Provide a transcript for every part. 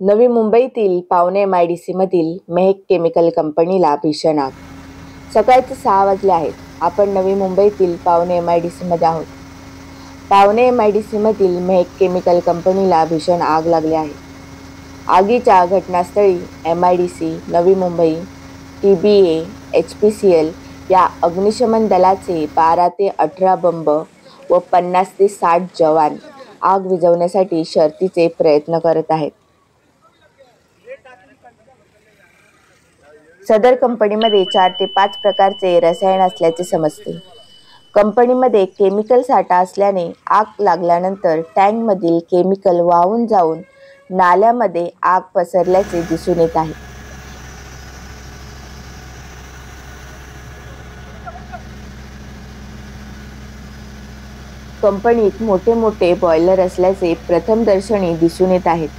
नवी मुंबईतील पावणे MIDC मधील मेहक केमिकल कंपनीला भीषण आग। सकाळचे 6 वाजले आहेत। आपण नवी मुंबईतील पावणे MIDC मध्ये आहोत। पावणे MIDC मधील मेहक केमिकल कंपनीला भीषण आग लागली आहे। आगीच्या घटनास्थळी MIDC, Navi Mumbai, TBA, HPCL या अग्निशमन दलाचे 12 ते 18 बंब व 50 ते 60 जवान आग विझवण्यासाठी शर्थीचे प्रयत्न करत आहेत। सदर कंपनीमध्ये 4 ते 5 प्रकारचे रसायन असल्याचे समजते। कंपनीमध्ये केमिकल साठा असल्याने आग लागल्यानंतर टँकमधील केमिकल वाहून जाऊन नाल्यामध्ये आग पसरल्याचे दिसून येत आहे। कंपनीत मोठे बॉयलर असल्याचे प्रथमदर्शनी दिसून येत आहेत।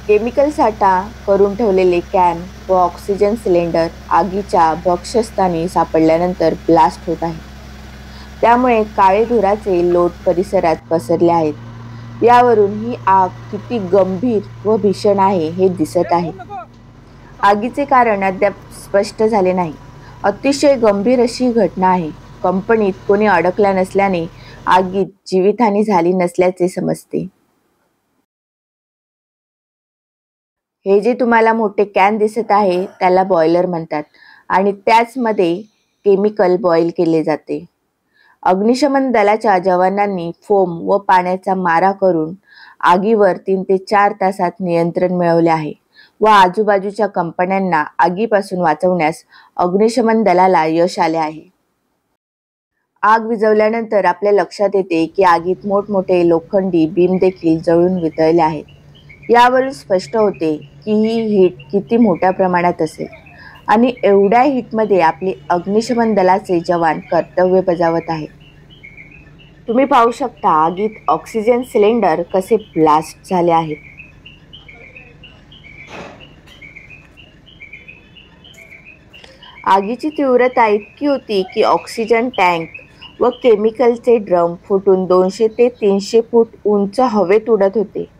केमिकल साठा करून ठेवलेले कॅन व ऑक्सिजन सिलेंडर आगीच्या भक्ष्यस्थानी सापडल्यानंतर ब्लास्ट होत आहे। त्यामुळे काळे धुराचे लोट परिसरात पसरले आहेत। यावरून ही आग किती गंभीर व भीषण आहे हे दिसत आहे। आगीचे कारण अद्याप स्पष्ट झाले नाही। अतिशय गंभीर अशी घटना आहे। कंपनीत कोणी अडकला नसल्याने आगीत जीवितहानी झाली नसल्याचे समजते। हे जे तुम्हाला मोठे कॅन दिसत आहे त्याला बॉयलर म्हणतात आणि त्याच मध्ये केमिकल बॉईल केले जाते। अग्निशमन दलाच्या जवानांनी फोम व पाण्याचा मारा करून आगीवर 3 ते 4 तासात नियंत्रण मिळवले आहे व आजूबाजूच्या कंपन्यांना आगीपासून वाचवण्यास अग्निशमन दलाला यश आले आहे। आग विझवल्यानंतर आपल्या लक्षात येते की आगीत मोठमोठे लोखंडी बीम देखील जळून वितळले आहेत। यावरून स्पष्ट होते की ही हीट किती मोठ्या प्रमाणात असेल आणि एवढ्या हीटमध्ये आपले अग्निशमन दलाचे जवान कर्तव्य बजावत आहेत। तुम्ही पाहू शकता आगीत ऑक्सिजन सिलेंडर कसे ब्लास्ट झाले आहेत। आगीची तीव्रता इतकी होती की ऑक्सिजन टँक व केमिकलचे ड्रम फुटून 200 ते 300 फूट उंच हवेत उडत होते।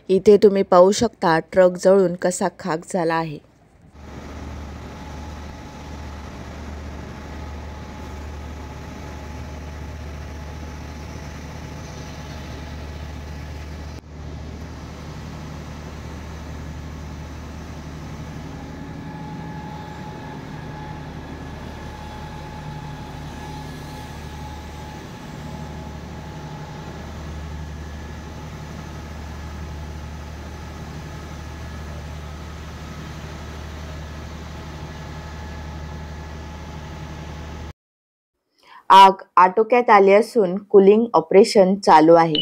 इथे तुम्ही पाहू शकता ट्रक जळून कसा खाक झाला आहे। आग आटोक्यात आली असून कूलिंग ऑपरेशन चालू आहे।